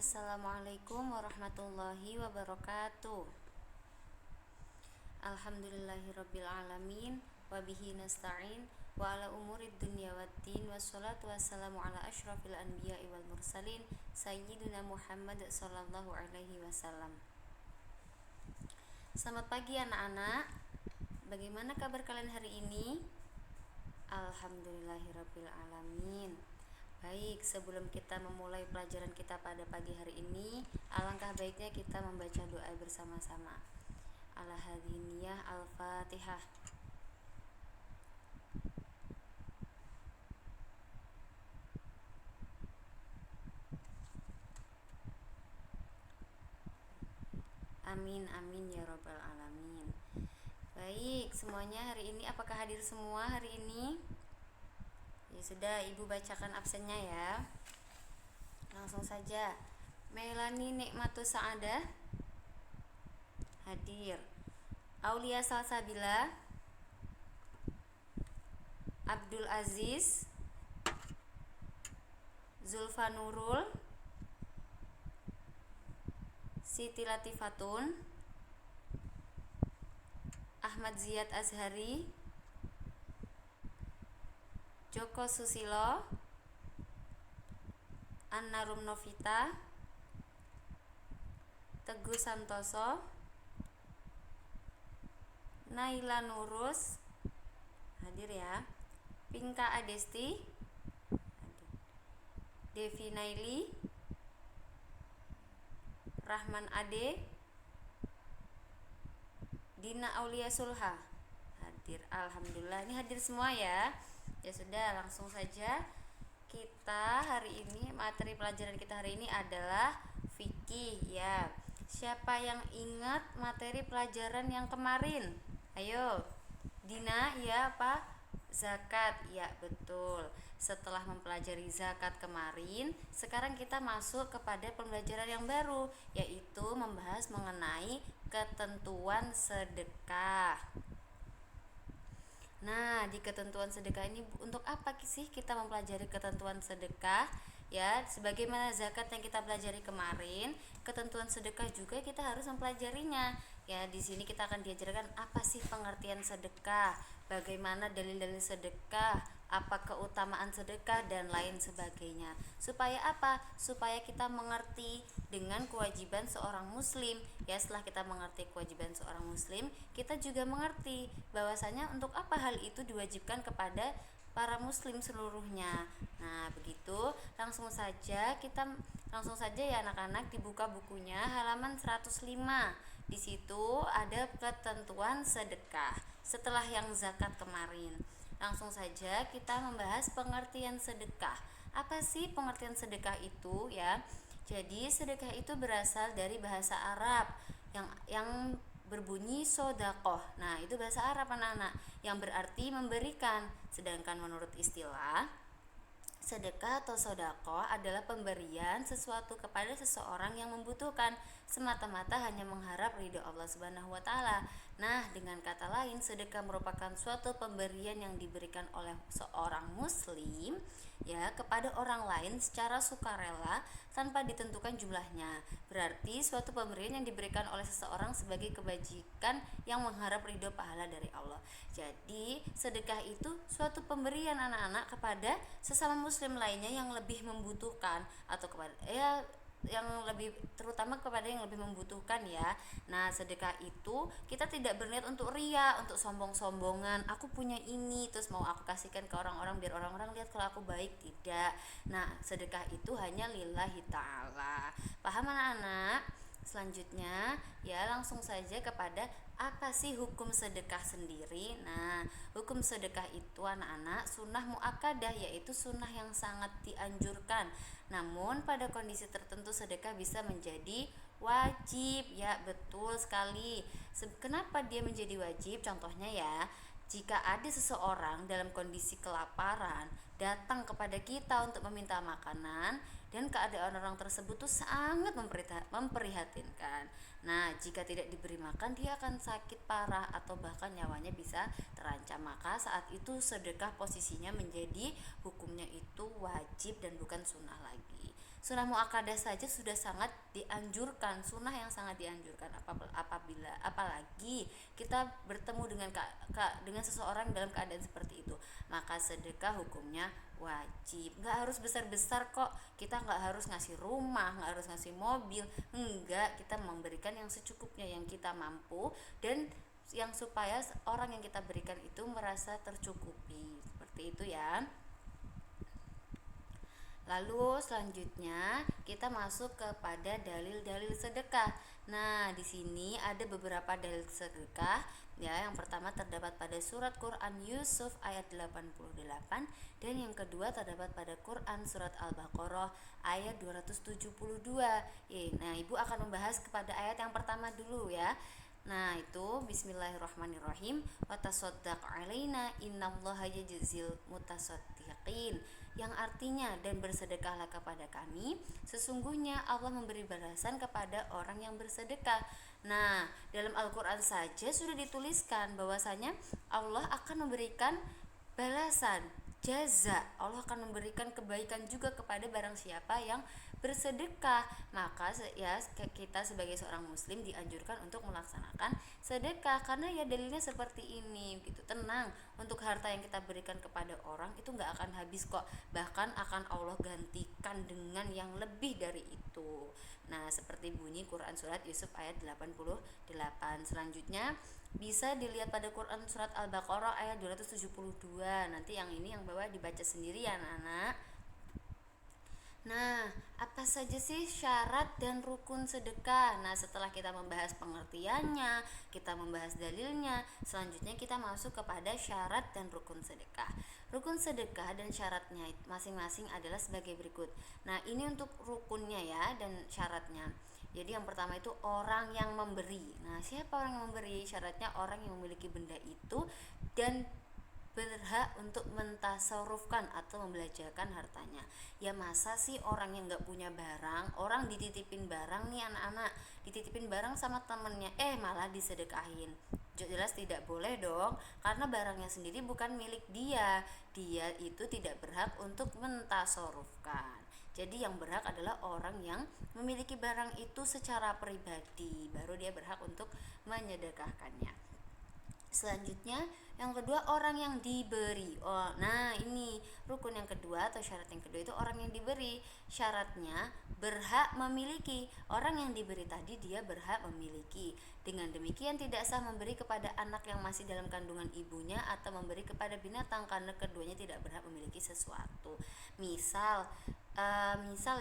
Assalamualaikum warahmatullahi wabarakatuh. Alhamdulillahirabbil alamin wabihi nasta'in wa ala umurid dunya waddin wassalatu wassalamu ala asyrafil anbiya'i wal mursalin sayyidina Muhammad sallallahu alaihi wasallam. Selamat pagi anak-anak. Bagaimana kabar kalian hari ini? Alhamdulillahirabbil alamin. Baik, sebelum kita memulai pelajaran kita pada pagi hari ini, alangkah baiknya kita membaca doa bersama-sama. Al-Hadiniyah Al-Fatihah. Amin amin ya rabbal alamin. Baik, semuanya hari ini apakah hadir semua hari ini? Ya sudah, Ibu bacakan absennya ya. Langsung saja. Melani Nikmatus Saadah hadir. Aulia Salsabila, Abdul Aziz, Zulfa Nurul, Siti Latifatun, Ahmad Ziyad Azhari, Joko Susilo, Annarum Novita, Teguh Santoso, Naila Nurus hadir ya. Pinka Adesti hadir. Devi Naili, Rahman Ade, Dina Aulia Sulha hadir. Alhamdulillah, ini hadir semua ya. Ya sudah, langsung saja kita hari ini, materi pelajaran kita hari ini adalah fikih ya. Siapa yang ingat materi pelajaran yang kemarin? Ayo, Dina, ya apa? Zakat, ya betul. Setelah mempelajari zakat kemarin, sekarang kita masuk kepada pembelajaran yang baru, yaitu membahas mengenai ketentuan sedekah. Nah, di ketentuan sedekah ini untuk apa sih kita mempelajari ketentuan sedekah? Ya, sebagaimana zakat yang kita pelajari kemarin, ketentuan sedekah juga kita harus mempelajarinya. Ya, di sini kita akan diajarkan apa sih pengertian sedekah, bagaimana dalil-dalil sedekah, apa keutamaan sedekah dan lain sebagainya. Supaya apa? Supaya kita mengerti dengan kewajiban seorang muslim. Ya, setelah kita mengerti kewajiban seorang muslim, kita juga mengerti bahwasanya untuk apa hal itu diwajibkan kepada para muslim seluruhnya. Nah, begitu. Langsung saja ya anak-anak, dibuka bukunya halaman 105. Di situ ada ketentuan sedekah setelah yang zakat kemarin. Langsung saja kita membahas pengertian sedekah. Apa sih pengertian sedekah itu ya? Jadi sedekah itu berasal dari bahasa Arab yang berbunyi sodakoh. Nah, itu bahasa Arab anak-anak, yang berarti memberikan. Sedangkan menurut istilah, sedekah atau sodakoh adalah pemberian sesuatu kepada seseorang yang membutuhkan, semata-mata hanya mengharap ridho Allah Subhanahu wa Ta'ala. Nah, dengan kata lain, sedekah merupakan suatu pemberian yang diberikan oleh seorang muslim ya kepada orang lain secara sukarela tanpa ditentukan jumlahnya. Berarti suatu pemberian yang diberikan oleh seseorang sebagai kebajikan yang mengharap ridho pahala dari Allah. Jadi, sedekah itu suatu pemberian anak-anak kepada sesama muslim lainnya yang lebih membutuhkan, atau kepada yang lebih, terutama kepada yang lebih membutuhkan ya. Nah, sedekah itu kita tidak berniat untuk ria, untuk sombong-sombongan, aku punya ini terus mau aku kasihkan ke orang-orang biar orang-orang lihat kalau aku baik, tidak. Nah, sedekah itu hanya lillahi ta'ala. Paham anak-anak? Selanjutnya ya, langsung saja kepada apa sih hukum sedekah sendiri. Nah, hukum sedekah itu anak-anak sunnah muakkadah, yaitu sunnah yang sangat dianjurkan. Namun pada kondisi tertentu sedekah bisa menjadi wajib. Ya, betul sekali. Kenapa dia menjadi wajib? Contohnya ya, jika ada seseorang dalam kondisi kelaparan datang kepada kita untuk meminta makanan, dan keadaan orang tersebut tuh sangat memprihatinkan. Nah, jika tidak diberi makan, dia akan sakit parah atau bahkan nyawanya bisa terancam. Maka saat itu sedekah posisinya menjadi hukumnya itu wajib dan bukan sunnah lagi. Sunnah muakkadah saja sudah sangat dianjurkan, sunnah yang sangat dianjurkan. Apalagi kita bertemu dengan seseorang dalam keadaan seperti itu, maka sedekah hukumnya wajib. Nggak harus besar-besar kok, kita nggak harus ngasih rumah, nggak harus ngasih mobil, enggak, kita memberikan yang secukupnya, yang kita mampu, dan yang supaya orang yang kita berikan itu merasa tercukupi, seperti itu ya. Lalu selanjutnya kita masuk kepada dalil-dalil sedekah. Nah, di sini ada beberapa dalil sedekah ya. Yang pertama terdapat pada surat Quran Yusuf ayat 88, dan yang kedua terdapat pada Quran surat Al-Baqarah ayat 272. Nah, Ibu akan membahas kepada ayat yang pertama dulu ya. Nah, itu bismillahirrahmanirrahim. Wa tasaddaq alaina innallaha yajzil mutasaddiqin, yang artinya dan bersedekahlah kepada kami, sesungguhnya Allah memberi balasan kepada orang yang bersedekah. Nah, dalam Al-Qur'an saja sudah dituliskan bahwasanya Allah akan memberikan balasan, jaza. Allah akan memberikan kebaikan juga kepada barang siapa yang bersedekah. Maka ya kita sebagai seorang muslim dianjurkan untuk melaksanakan sedekah, karena ya dalilnya seperti ini gitu. Tenang, untuk harta yang kita berikan kepada orang itu nggak akan habis kok, bahkan akan Allah gantikan dengan yang lebih dari itu. Nah, seperti bunyi Quran surat Yusuf ayat 88. Selanjutnya bisa dilihat pada Quran surat Al-Baqarah ayat 272. Nanti yang ini yang bawah dibaca sendiri ya anak-anak. Nah, apa saja sih syarat dan rukun sedekah? Nah, setelah kita membahas pengertiannya, kita membahas dalilnya, selanjutnya kita masuk kepada syarat dan rukun sedekah. Rukun sedekah dan syaratnya masing-masing adalah sebagai berikut. Nah, ini untuk rukunnya ya dan syaratnya. Jadi yang pertama itu orang yang memberi. Nah, siapa orang yang memberi? Syaratnya orang yang memiliki benda itu dan berhak untuk mentasarufkan atau membelanjakan hartanya. Ya masa sih orang yang nggak punya barang, orang dititipin barang nih anak-anak, dititipin barang sama temennya, malah disedekahin. Jelas tidak boleh dong, karena barangnya sendiri bukan milik dia. Dia itu tidak berhak untuk mentasarufkan. Jadi yang berhak adalah orang yang memiliki barang itu secara pribadi, baru dia berhak untuk menyedekahkannya. Selanjutnya yang kedua orang yang diberi. Nah ini rukun yang kedua atau syarat yang kedua itu orang yang diberi. Syaratnya berhak memiliki. Orang yang diberi tadi dia berhak memiliki. Dengan demikian tidak sah memberi kepada anak yang masih dalam kandungan ibunya atau memberi kepada binatang, karena keduanya tidak berhak memiliki sesuatu. Misal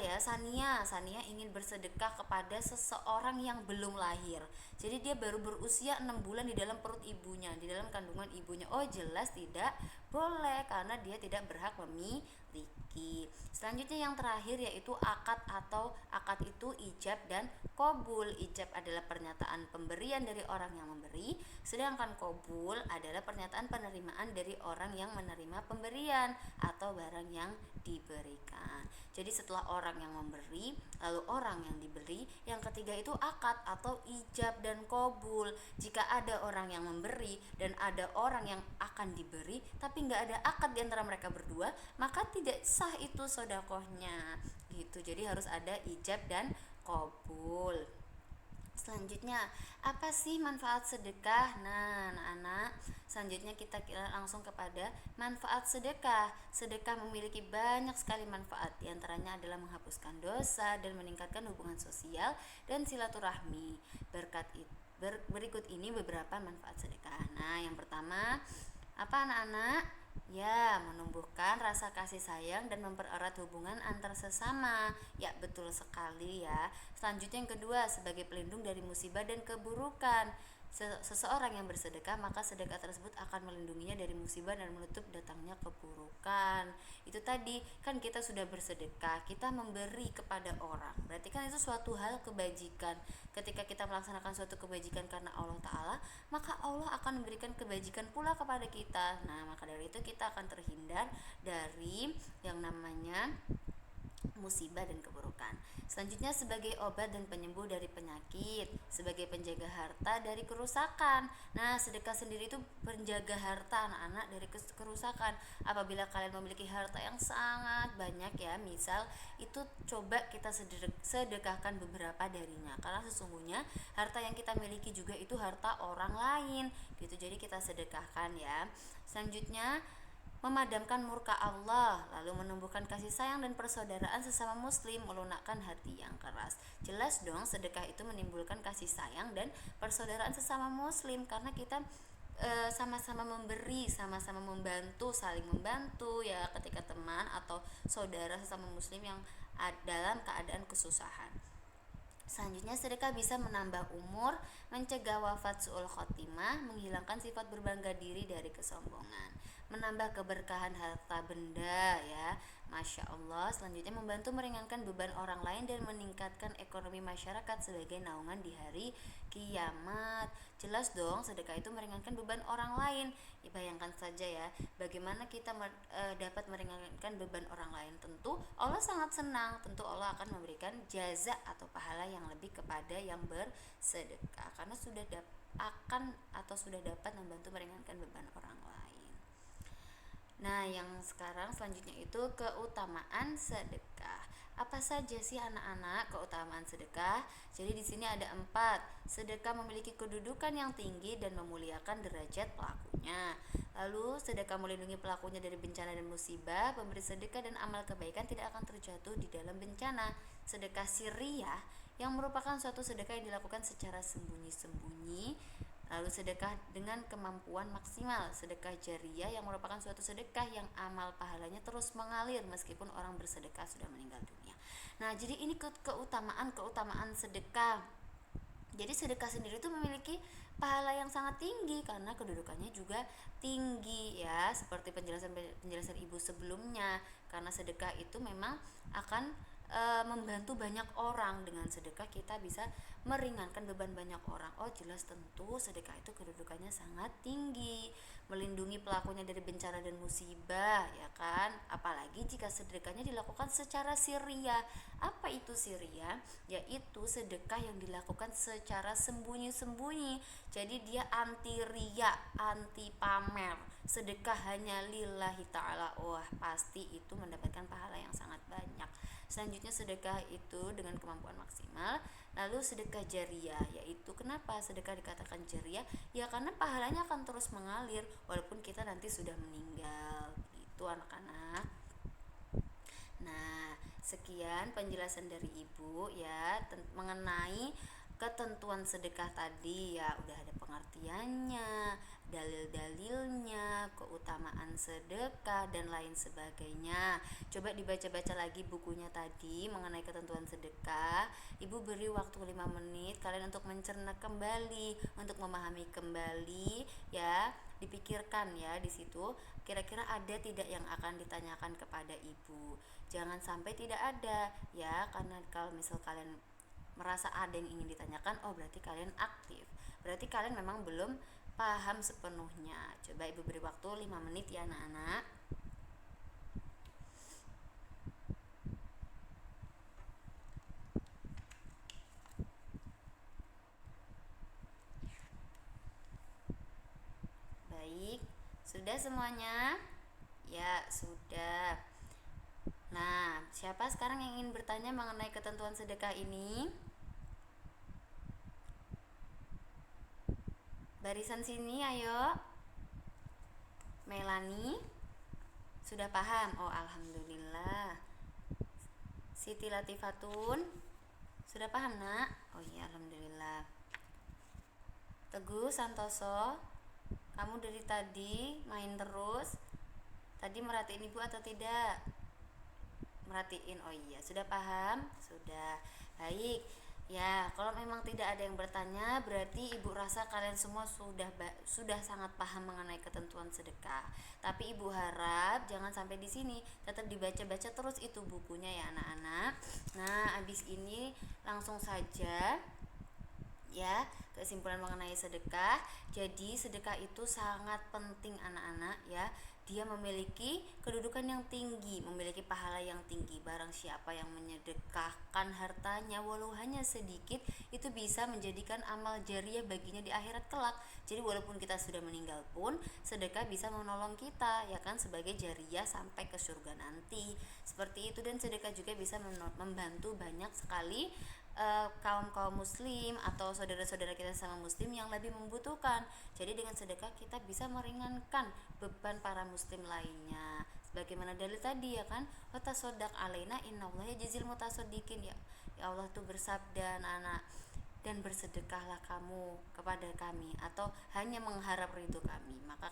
ya Sania ingin bersedekah kepada seseorang yang belum lahir. Jadi dia baru berusia 6 bulan di dalam perut ibunya, di dalam kandungan ibunya. Jelas tidak boleh, karena dia tidak berhak memiliki. Selanjutnya yang terakhir yaitu akad, atau akad itu ijab dan qabul. Ijab adalah pernyataan pemberian dari orang yang memberi, sedangkan qabul adalah pernyataan penerimaan dari orang yang menerima pemberian atau barang yang diberikan. Jadi setelah orang yang memberi, lalu orang yang diberi, yang ketiga itu akad atau ijab dan qabul. Jika ada orang yang memberi dan ada orang yang akan diberi, tapi nggak ada akad di antara mereka berdua, maka tidak sah itu sedekahnya gitu. Jadi harus ada ijab dan qabul. Selanjutnya, apa sih manfaat sedekah? Nah, anak-anak, selanjutnya kita langsung kepada manfaat sedekah. Sedekah memiliki banyak sekali manfaat. Di antaranya adalah menghapuskan dosa dan meningkatkan hubungan sosial dan silaturahmi. Berikut ini beberapa manfaat sedekah. Nah, yang pertama, apa anak-anak? Ya, menumbuhkan rasa kasih sayang dan mempererat hubungan antar sesama. Ya, betul sekali ya. Selanjutnya yang kedua, sebagai pelindung dari musibah dan keburukan. Seseorang yang bersedekah, maka sedekah tersebut akan melindunginya dari musibah dan menutup datangnya keburukan. Itu tadi, kan kita sudah bersedekah, kita memberi kepada orang. Berarti kan itu suatu hal kebajikan. Ketika kita melaksanakan suatu kebajikan karena Allah Ta'ala, maka Allah akan memberikan kebajikan pula kepada kita. Nah, maka dari itu kita akan terhindar dari yang namanya musibah dan keburukan. Selanjutnya sebagai obat dan penyembuh dari penyakit, sebagai penjaga harta dari kerusakan. Nah, sedekah sendiri itu penjaga harta anak-anak dari kerusakan. Apabila kalian memiliki harta yang sangat banyak ya, misal itu coba kita sedekahkan beberapa darinya, karena sesungguhnya harta yang kita miliki juga itu harta orang lain gitu. Jadi kita sedekahkan ya. Selanjutnya memadamkan murka Allah, lalu menumbuhkan kasih sayang dan persaudaraan sesama muslim, melunakkan hati yang keras. Jelas dong, sedekah itu menimbulkan kasih sayang dan persaudaraan sesama muslim, karena kita sama-sama memberi, sama-sama membantu, saling membantu ya, ketika teman atau saudara sesama muslim yang dalam keadaan kesusahan. Selanjutnya, sedekah bisa menambah umur, mencegah wafat su'ul khotimah, menghilangkan sifat berbangga diri dari kesombongan, menambah keberkahan harta benda ya, Masya Allah. Selanjutnya, membantu meringankan beban orang lain dan meningkatkan ekonomi masyarakat sebagai naungan di hari kiamat. Jelas dong, sedekah itu meringankan beban orang lain. Ya, bayangkan saja ya, bagaimana kita dapat meringankan beban orang lain. Tentu Allah sangat senang, tentu Allah akan memberikan jaza atau pahala yang lebih kepada yang bersedekah, karena sudah dapat membantu meringankan beban orang lain. Nah, yang sekarang selanjutnya itu keutamaan sedekah. Apa saja sih anak-anak keutamaan sedekah? Jadi di sini ada 4. Sedekah memiliki kedudukan yang tinggi dan memuliakan derajat pelakunya. Lalu sedekah melindungi pelakunya dari bencana dan musibah. Pemberi sedekah dan amal kebaikan tidak akan terjatuh di dalam bencana. Sedekah sirriyah yang merupakan suatu sedekah yang dilakukan secara sembunyi-sembunyi. Lalu sedekah dengan kemampuan maksimal. Sedekah jariyah yang merupakan suatu sedekah yang amal pahalanya terus mengalir meskipun orang bersedekah sudah meninggal dunia. Nah, jadi ini keutamaan sedekah. Jadi sedekah sendiri itu memiliki pahala yang sangat tinggi karena kedudukannya juga tinggi ya, seperti penjelasan ibu sebelumnya. Karena sedekah itu memang akan membantu banyak orang. Dengan sedekah kita bisa meringankan beban banyak orang. Oh, jelas tentu sedekah itu kedudukannya sangat tinggi, melindungi pelakunya dari bencana dan musibah ya kan. Apalagi jika sedekahnya dilakukan secara sirriyah. Apa itu sirriyah? Yaitu sedekah yang dilakukan secara sembunyi-sembunyi. Jadi dia anti riya, anti pamer. Sedekah hanya lillahi ta'ala. Wah, pasti itu mendapatkan pahala yang sangat banyak. Selanjutnya sedekah itu dengan kemampuan maksimal. Lalu sedekah jariyah, yaitu kenapa sedekah dikatakan jariyah? Ya karena pahalanya akan terus mengalir walaupun kita nanti sudah meninggal. Itu anak-anak. Nah, sekian penjelasan dari ibu ya mengenai ketentuan sedekah tadi ya, udah ada pengertiannya, dalil-dalilnya, keutamaan sedekah dan lain sebagainya. Coba dibaca-baca lagi bukunya tadi mengenai ketentuan sedekah. Ibu beri waktu 5 menit kalian untuk mencerna kembali, untuk memahami kembali ya. Dipikirkan ya di situ kira-kira ada tidak yang akan ditanyakan kepada ibu. Jangan sampai tidak ada ya, karena kalau misal kalian merasa ada yang ingin ditanyakan, oh berarti kalian aktif, berarti kalian memang belum paham sepenuhnya. Coba ibu beri waktu 5 menit ya anak-anak. Baik, sudah semuanya? Ya sudah. Nah, siapa sekarang yang ingin bertanya mengenai ketentuan sedekah ini? Barisan sini, ayo. Melani, sudah paham? Oh, alhamdulillah. Siti Latifatun, sudah paham nak? Oh iya, alhamdulillah. Teguh Santoso, kamu dari tadi main terus. Tadi merhatiin ibu atau tidak? Merhatiin. Oh iya, sudah paham? Sudah. Baik. Ya, kalau memang tidak ada yang bertanya, berarti ibu rasa kalian semua sudah sangat paham mengenai ketentuan sedekah. Tapi ibu harap jangan sampai di sini, tetap dibaca-baca terus itu bukunya ya anak-anak. Nah, abis ini langsung saja ya kesimpulan mengenai sedekah. Jadi sedekah itu sangat penting anak-anak ya. dia memiliki kedudukan yang tinggi, memiliki pahala yang tinggi. Barang siapa yang menyedekahkan hartanya walau hanya sedikit, itu bisa menjadikan amal jariah baginya di akhirat kelak. Jadi walaupun kita sudah meninggal pun, sedekah bisa menolong kita, ya kan, sebagai jariah sampai ke surga nanti. Seperti itu. Dan sedekah juga bisa membantu banyak sekali kaum muslim atau saudara-saudara kita sama muslim yang lebih membutuhkan. Jadi dengan sedekah kita bisa meringankan beban para muslim lainnya. Sebagaimana dalil tadi, ya kan, watasoddaq alaina innallaha yajzil mutasaddiqin. Ya Allah tuh bersabda, anak, dan bersedekahlah kamu kepada kami atau hanya mengharap ridho kami, maka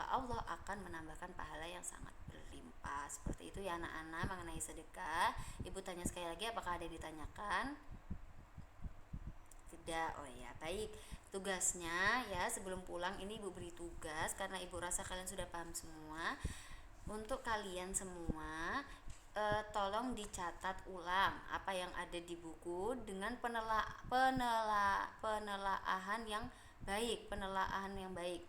Allah akan menambahkan pahala yang sangat berlimpah. Seperti itu ya anak-anak mengenai sedekah. Ibu tanya sekali lagi, apakah ada yang ditanyakan? Tidak. Oh ya, baik. Tugasnya ya, sebelum pulang ini ibu beri tugas karena ibu rasa kalian sudah paham semua. Untuk kalian semua, tolong dicatat ulang apa yang ada di buku dengan penelaahan yang baik.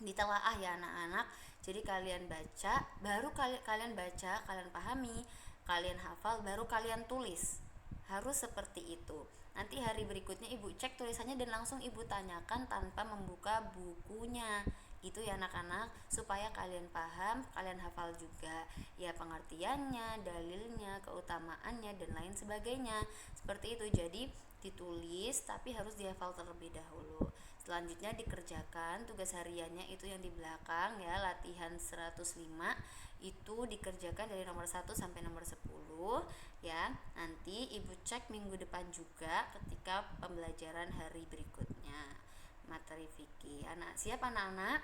Ditelaah ya anak-anak. Jadi kalian baca, baru kalian baca, kalian pahami, kalian hafal, baru kalian tulis. Harus seperti itu. Nanti hari berikutnya ibu cek tulisannya dan langsung ibu tanyakan tanpa membuka bukunya. Gitu ya anak-anak, supaya kalian paham, kalian hafal juga ya pengertiannya, dalilnya, keutamaannya, dan lain sebagainya. Seperti itu. Jadi ditulis tapi harus dihafal terlebih dahulu. Selanjutnya dikerjakan tugas hariannya, itu yang di belakang ya, latihan 105 itu dikerjakan dari nomor 1 sampai nomor 10 ya. Nanti ibu cek minggu depan juga ketika pembelajaran hari berikutnya materi fikih. Siap anak-anak?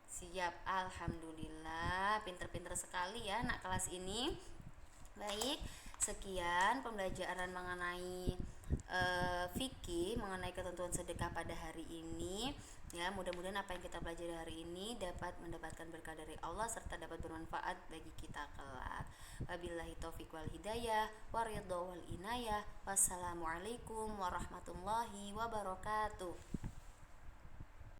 Siap, alhamdulillah, pinter-pinter sekali ya anak kelas ini. Baik, sekian pembelajaran mengenai fikih, mengenai ketentuan sedekah pada hari ini ya. Mudah-mudahan apa yang kita pelajari hari ini dapat mendapatkan berkah dari Allah serta dapat bermanfaat bagi kita kelak. Wabillahi taufiq wal hidayah, waridho wal inayah. Wassalamualaikum warahmatullahi wabarakatuh.